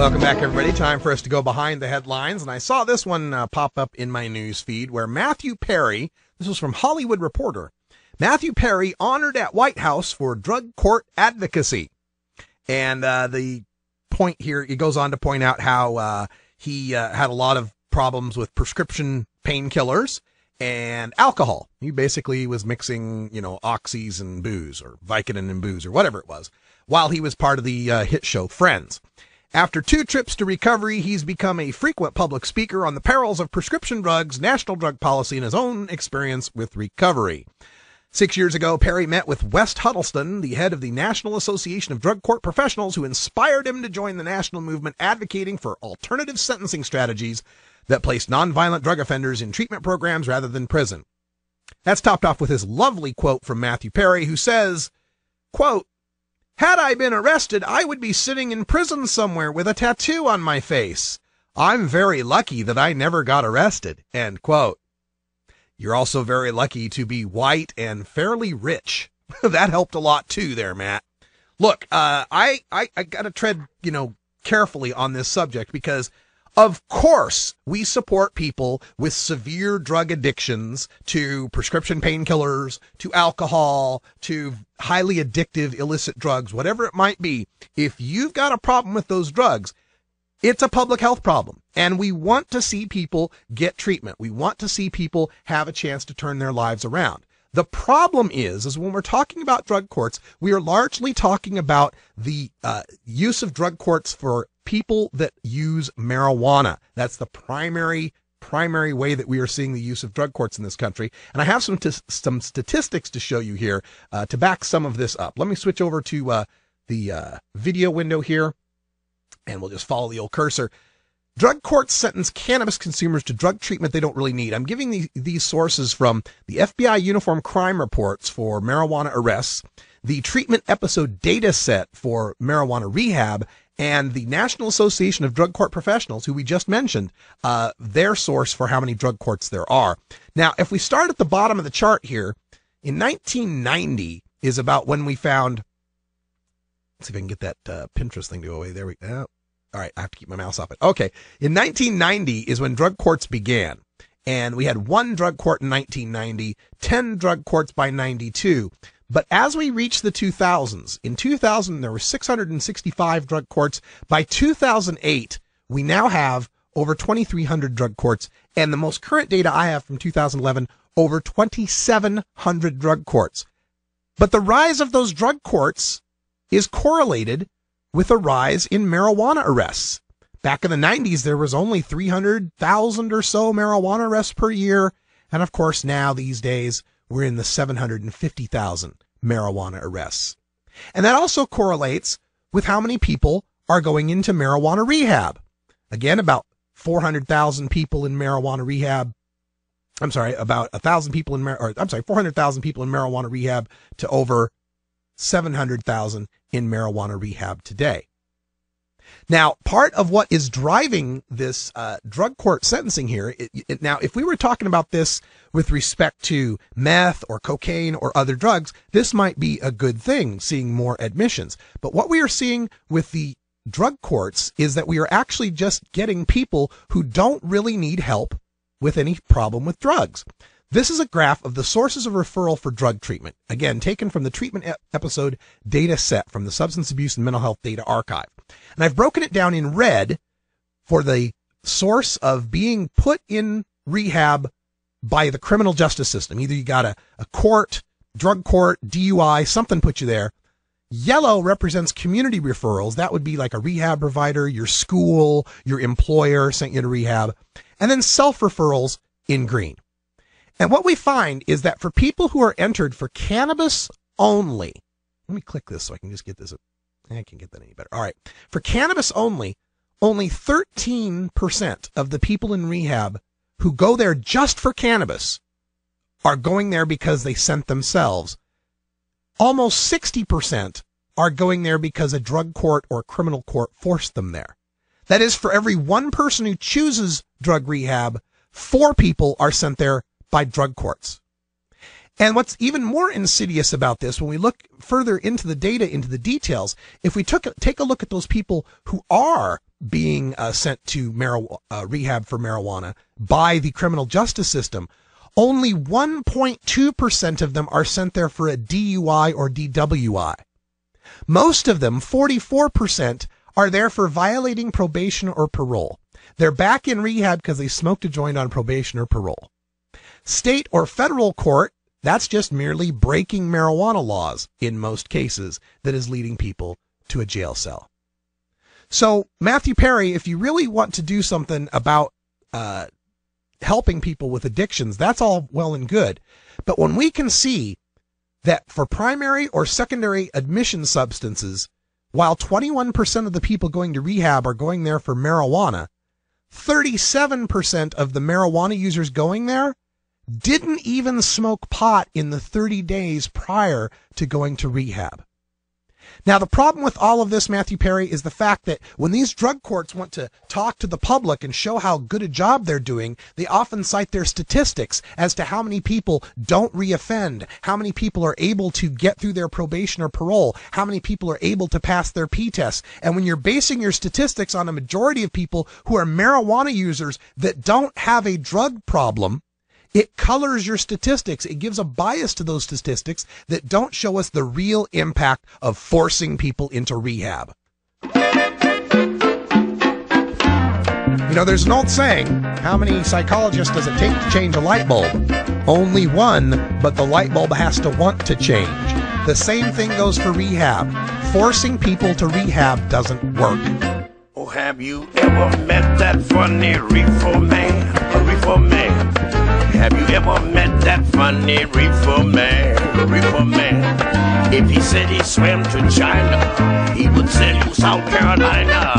Welcome back, everybody. Time for us to go behind the headlines. And I saw this one pop up in my news feed where Matthew Perry, this was from Hollywood Reporter, Matthew Perry honored at White House for drug court advocacy. And the point here, he goes on to point out how he had a lot of problems with prescription painkillers and alcohol. He basically was mixing, oxys and booze, or Vicodin and booze, or whatever it was, while he was part of the hit show Friends. After 2 trips to recovery, he's become a frequent public speaker on the perils of prescription drugs, national drug policy, and his own experience with recovery. 6 years ago, Perry met with West Huddleston, the head of the National Association of Drug Court Professionals, who inspired him to join the national movement advocating for alternative sentencing strategies that place nonviolent drug offenders in treatment programs rather than prison. That's topped off with his lovely quote from Matthew Perry, who says, quote, "Had I been arrested, I would be sitting in prison somewhere with a tattoo on my face. I'm very lucky that I never got arrested." End quote. You're also very lucky to be white and fairly rich. That helped a lot too there, Matt. Look, I got to tread, carefully on this subject because, of course, we support people with severe drug addictions to prescription painkillers, to alcohol, to highly addictive illicit drugs, whatever it might be. If you've got a problem with those drugs, it's a public health problem. And we want to see people get treatment. We want to see people have a chance to turn their lives around. The problem is when we're talking about drug courts, we are largely talking about the use of drug courts for people that use marijuana. That's the primary way that we are seeing the use of drug courts in this country. And I have some statistics to show you here to back some of this up. Let me switch over to the video window here, and we'll just follow the old cursor. Drug courts sentence cannabis consumers to drug treatment they don't really need. I'm giving these sources from the FBI Uniform Crime Reports for marijuana arrests, the treatment episode data set for marijuana rehab, and the National Association of Drug Court Professionals, who we just mentioned, their source for how many drug courts there are. Now, if we start at the bottom of the chart here, in 1990 is about when we found, let's see if I can get that Pinterest thing to go away. There we go. All right, I have to keep my mouse off it. Okay, in 1990 is when drug courts began. And we had 1 drug court in 1990, 10 drug courts by 92. But as we reach the 2000s, in 2000 there were 665 drug courts. By 2008, we now have over 2,300 drug courts. And the most current data I have from 2011, over 2,700 drug courts. But the rise of those drug courts is correlated with a rise in marijuana arrests. Back in the 90s, there was only 300,000 or so marijuana arrests per year. And of course, now these days, we're in the 750,000 marijuana arrests. And that also correlates with how many people are going into marijuana rehab. Again, about 400,000 people in marijuana rehab. I'm sorry, about 400,000 people in marijuana rehab to over 700,000 in marijuana rehab today. Now, part of what is driving this drug court sentencing here, now, if we were talking about this with respect to meth or cocaine or other drugs, this might be a good thing, seeing more admissions. But what we are seeing with the drug courts is that we are actually just getting people who don't really need help with any problem with drugs. This is a graph of the sources of referral for drug treatment, again, taken from the treatment episode data set from the Substance Abuse and Mental Health Data Archive. And I've broken it down in red for the source of being put in rehab by the criminal justice system. Either you got a court, drug court, DUI, something put you there. Yellow represents community referrals. That would be like a rehab provider, your school, your employer sent you to rehab. And then self-referrals in green. And what we find is that for people who are entered for cannabis only, let me click this so I can just get this. I can't get that any better. All right. For cannabis only 13% of the people in rehab who go there just for cannabis are going there because they sent themselves. Almost 60% are going there because a drug court or criminal court forced them there. That is, for every 1 person who chooses drug rehab, 4 people are sent there by drug courts. And what's even more insidious about this, when we look further into the data, into the details, if we take a look at those people who are being sent to rehab for marijuana by the criminal justice system, only 1.2% of them are sent there for a DUI or DWI. Most of them, 44%, are there for violating probation or parole. They're back in rehab because they smoked a joint on probation or parole. State or federal court, that's just merely breaking marijuana laws in most cases that is leading people to a jail cell. So, Matthew Perry, if you really want to do something about helping people with addictions, that's all well and good. But when we can see that for primary or secondary admission substances, while 21% of the people going to rehab are going there for marijuana, 37% of the marijuana users going there didn't even smoke pot in the 30 days prior to going to rehab. Now, the problem with all of this, Matthew Perry, is the fact that when these drug courts want to talk to the public and show how good a job they're doing, they often cite their statistics as to how many people don't reoffend, how many people are able to get through their probation or parole, how many people are able to pass their P-tests. And when you're basing your statistics on a majority of people who are marijuana users that don't have a drug problem, it colors your statistics. It gives a bias to those statistics that don't show us the real impact of forcing people into rehab. You know, there's an old saying, how many psychologists does it take to change a light bulb? Only one, but the light bulb has to want to change. The same thing goes for rehab. Forcing people to rehab doesn't work. Oh, have you ever met that funny reefer man? A reefer man. Have you ever met that funny reefer man? Reefer man. If he said he swam to China, he would sell you South Carolina.